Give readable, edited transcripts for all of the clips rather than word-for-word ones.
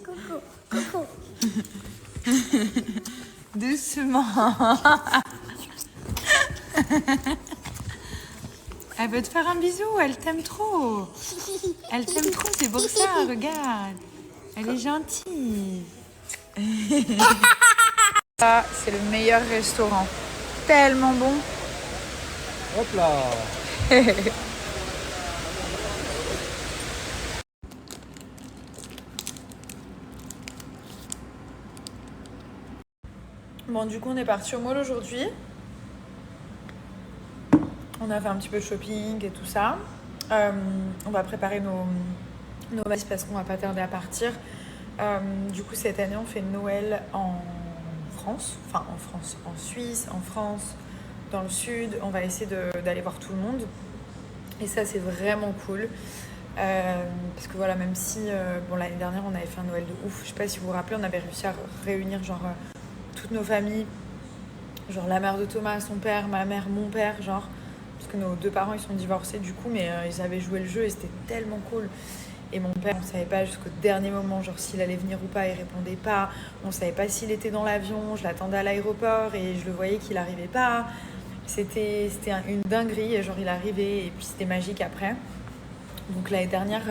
Coucou, coucou. Doucement. Elle veut te faire un bisou, elle t'aime trop. Elle t'aime trop, c'est pour ça, regarde. Elle est gentille. Ça, c'est le meilleur restaurant. Tellement bon. Hop là. Bon, du coup, on est parti au mall aujourd'hui. On a fait un petit peu de shopping et tout ça. On va préparer nos valises parce qu'on va pas tarder à partir. Du coup, cette année, on fait Noël en France. Enfin, en France, en Suisse, en France, dans le sud. On va essayer d'aller voir tout le monde. Et ça, c'est vraiment cool. Parce que voilà, même si bon, l'année dernière, on avait fait un Noël de ouf. Je sais pas si vous vous rappelez, on avait réussi à réunir genre toutes nos familles. Genre la mère de Thomas, son père, ma mère, mon père, genre. Parce que nos deux parents, ils sont divorcés du coup, mais ils avaient joué le jeu et c'était tellement cool. Et mon père, on savait pas jusqu'au dernier moment, genre s'il allait venir ou pas, il répondait pas. On savait pas s'il était dans l'avion, je l'attendais à l'aéroport et je le voyais qu'il arrivait pas. C'était une dinguerie, et genre il arrivait et puis c'était magique après. Donc l'année dernière,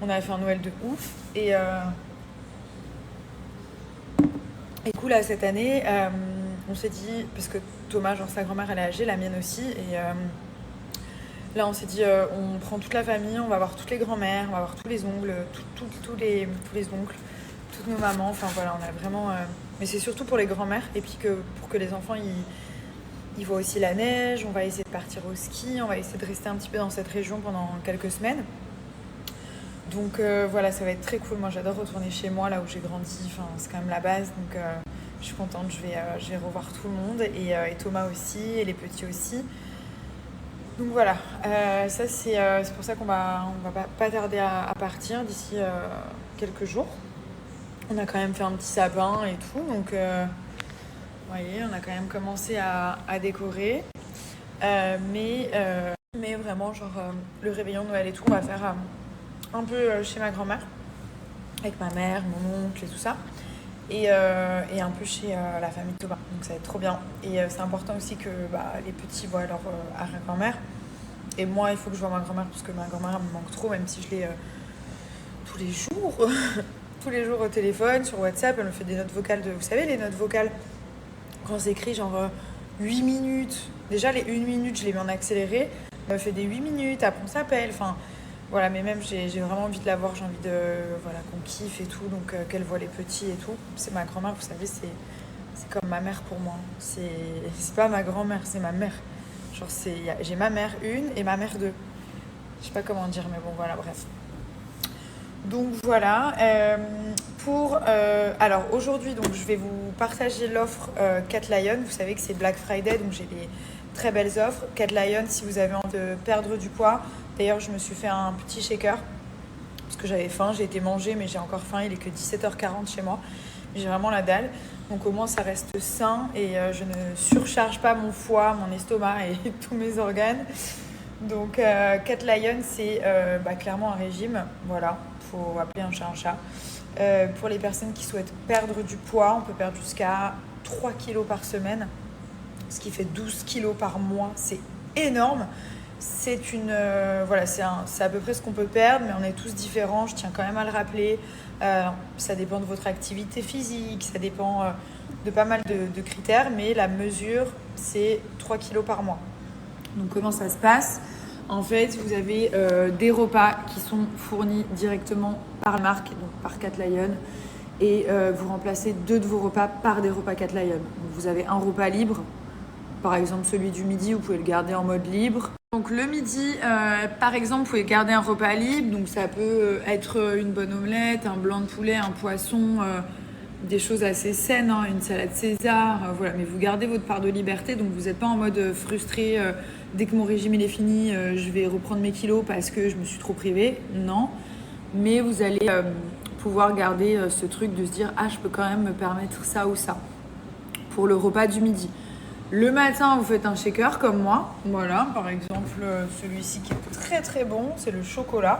on avait fait un Noël de ouf. Et du coup là, cette année, on s'est dit, parce que Thomas, genre sa grand-mère, elle est âgée, la mienne aussi, et là on s'est dit, on prend toute la famille, on va voir toutes les grand-mères, on va voir tous les oncles, tous les oncles, toutes nos mamans, enfin voilà, on a vraiment... Mais c'est surtout pour les grand-mères, et puis pour que les enfants, ils voient aussi la neige, on va essayer de partir au ski, on va essayer de rester un petit peu dans cette région pendant quelques semaines. Donc voilà, ça va être très cool, moi j'adore retourner chez moi, là où j'ai grandi, enfin c'est quand même la base, donc... je suis contente, je vais revoir tout le monde et Thomas aussi, et les petits aussi. Donc voilà, ça c'est pour ça qu'on va pas tarder à partir d'ici quelques jours. On a quand même fait un petit sapin et tout, donc vous voyez, on a quand même commencé à décorer. Mais vraiment, genre le réveillon de Noël et tout, on va faire un peu chez ma grand-mère, avec ma mère, mon oncle et tout ça. Et un peu chez la famille de Thomas. Donc ça va être trop bien. Et c'est important aussi que les petits voient leur arrière-grand-mère. Et moi, il faut que je voie ma grand-mère parce que ma grand-mère me manque trop, même si je l'ai tous les jours. Tous les jours au téléphone, sur WhatsApp. Elle me fait des notes vocales vous savez, les notes vocales, quand c'est écrit genre 8 minutes. Déjà, les 1 minute, je les mets en accéléré. Elle me fait des 8 minutes, après on s'appelle. Enfin, voilà, mais même j'ai vraiment envie de la voir, j'ai envie de voilà, qu'on kiffe et tout, donc qu'elle voit les petits et tout. C'est ma grand-mère, vous savez, c'est comme ma mère pour moi. C'est pas ma grand-mère, c'est ma mère. Genre j'ai ma mère 1 et ma mère 2. Je sais pas comment dire, mais bon voilà, bref. Donc voilà. Alors aujourd'hui, donc je vais vous partager l'offre Cat Lion. Vous savez que c'est Black Friday, donc j'ai des très belles offres. Cat Lion, si vous avez envie de perdre du poids. D'ailleurs, je me suis fait un petit shaker parce que j'avais faim, j'ai été manger, mais j'ai encore faim. Il est que 17h40 chez moi. J'ai vraiment la dalle. Donc au moins, ça reste sain et je ne surcharge pas mon foie, mon estomac et tous mes organes. Donc Cat Lion, c'est clairement un régime. Voilà, faut appeler un chat un chat. Pour les personnes qui souhaitent perdre du poids, on peut perdre jusqu'à 3 kilos par semaine, ce qui fait 12 kilos par mois. C'est énorme. C'est c'est à peu près ce qu'on peut perdre, mais on est tous différents, je tiens quand même à le rappeler. Ça dépend de votre activité physique, ça dépend de pas mal de critères, mais la mesure, c'est 3 kilos par mois. Donc comment ça se passe ? En fait, vous avez des repas qui sont fournis directement par la marque, donc par Cat Lion, et vous remplacez 2 de vos repas par des repas Cat Lion. Donc vous avez un repas libre, par exemple celui du midi, vous pouvez le garder en mode libre. Donc le midi, par exemple, vous pouvez garder un repas libre, donc ça peut être une bonne omelette, un blanc de poulet, un poisson, des choses assez saines, hein, une salade César, voilà. Mais vous gardez votre part de liberté, donc vous n'êtes pas en mode frustré, dès que mon régime il est fini, je vais reprendre mes kilos parce que je me suis trop privée, non. Mais vous allez pouvoir garder ce truc de se dire, ah, je peux quand même me permettre ça ou ça, pour le repas du midi. Le matin, vous faites un shaker comme moi. Voilà, par exemple, celui-ci qui est très très bon, c'est le chocolat.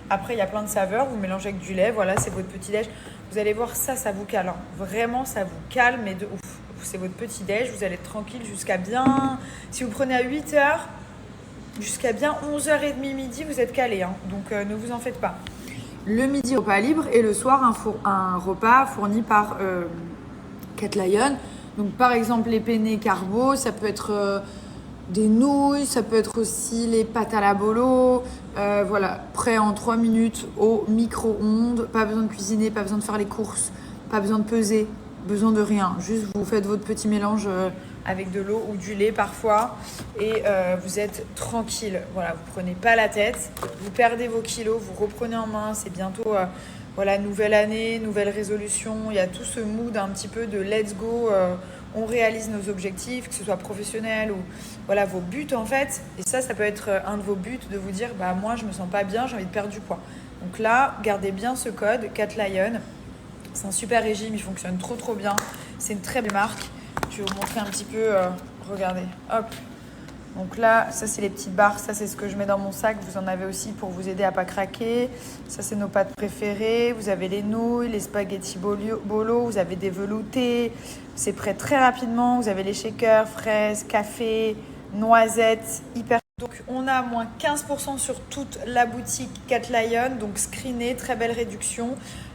Après, il y a plein de saveurs, vous mélangez avec du lait, voilà, c'est votre petit-déj. Vous allez voir, ça vous cale. Hein. Vraiment, ça vous calme, mais de ouf. C'est votre petit-déj, vous allez être tranquille jusqu'à bien... Si vous prenez à 8h, jusqu'à bien 11h30 midi, vous êtes calé. Hein. Donc, ne vous en faites pas. Le midi, repas libre, et le soir, un repas fourni par Cat Lion. Donc, par exemple, les penne carbo, ça peut être... des nouilles, ça peut être aussi les pâtes à la bolo, voilà, prêt en 3 minutes au micro-ondes, pas besoin de cuisiner, pas besoin de faire les courses, pas besoin de peser, besoin de rien, juste vous faites votre petit mélange avec de l'eau ou du lait parfois et vous êtes tranquille, voilà, vous prenez pas la tête, vous perdez vos kilos, vous reprenez en main, c'est bientôt voilà, nouvelle année, nouvelle résolution, il y a tout ce mood un petit peu de let's go, on réalise nos objectifs, que ce soit professionnel ou voilà, vos buts en fait. Et ça peut être un de vos buts de vous dire bah moi je me sens pas bien, j'ai envie de perdre du poids. Donc là, gardez bien ce code Cat Lion. C'est un super régime, il fonctionne trop bien. C'est une très belle marque. Je vais vous montrer un petit peu. Regardez, hop. Donc là, ça c'est les petites barres, ça c'est ce que je mets dans mon sac. Vous en avez aussi pour vous aider à pas craquer. Ça c'est nos pâtes préférées. Vous avez les nouilles, les spaghettis bolo, vous avez des veloutés. C'est prêt très rapidement. Vous avez les shakers, fraises, café, noisettes, hyper. Donc on a moins 15% sur toute la boutique Cat Lion. Donc screené, très belle réduction.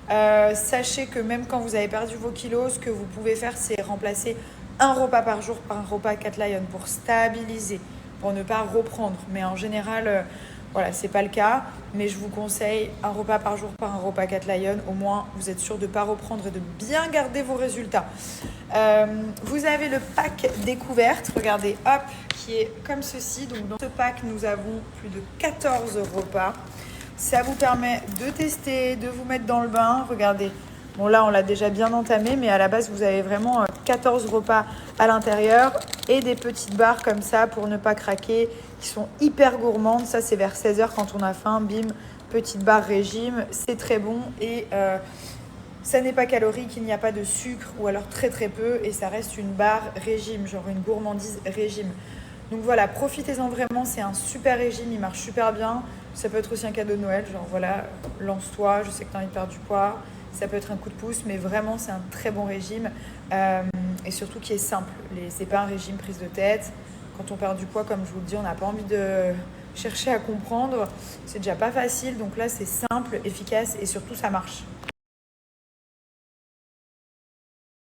Sachez que même quand vous avez perdu vos kilos, ce que vous pouvez faire, c'est remplacer un repas par jour par un repas Cat Lion pour stabiliser, pour ne pas reprendre. Mais en général, voilà, c'est pas le cas. Mais je vous conseille un repas par jour par un repas Cat Lion. Au moins, vous êtes sûr de ne pas reprendre et de bien garder vos résultats. Vous avez le pack découverte, regardez, hop, qui est comme ceci. Donc dans ce pack, nous avons plus de 14 repas. Ça vous permet de tester, de vous mettre dans le bain. Regardez. Bon là on l'a déjà bien entamé mais à la base vous avez vraiment 14 repas à l'intérieur et des petites barres comme ça pour ne pas craquer qui sont hyper gourmandes. Ça c'est vers 16h quand on a faim, bim, petite barre régime, c'est très bon et ça n'est pas calorique, il n'y a pas de sucre ou alors très peu et ça reste une barre régime, genre une gourmandise régime. Donc voilà, profitez-en vraiment, c'est un super régime, il marche super bien. Ça peut être aussi un cadeau de Noël, genre voilà, lance-toi, je sais que tu as envie de perdre du poids. Ça peut être un coup de pouce, mais vraiment, c'est un très bon régime et surtout qui est simple. C'est pas un régime prise de tête. Quand on perd du poids, comme je vous le dis, on n'a pas envie de chercher à comprendre. C'est déjà pas facile. Donc là, c'est simple, efficace et surtout, ça marche.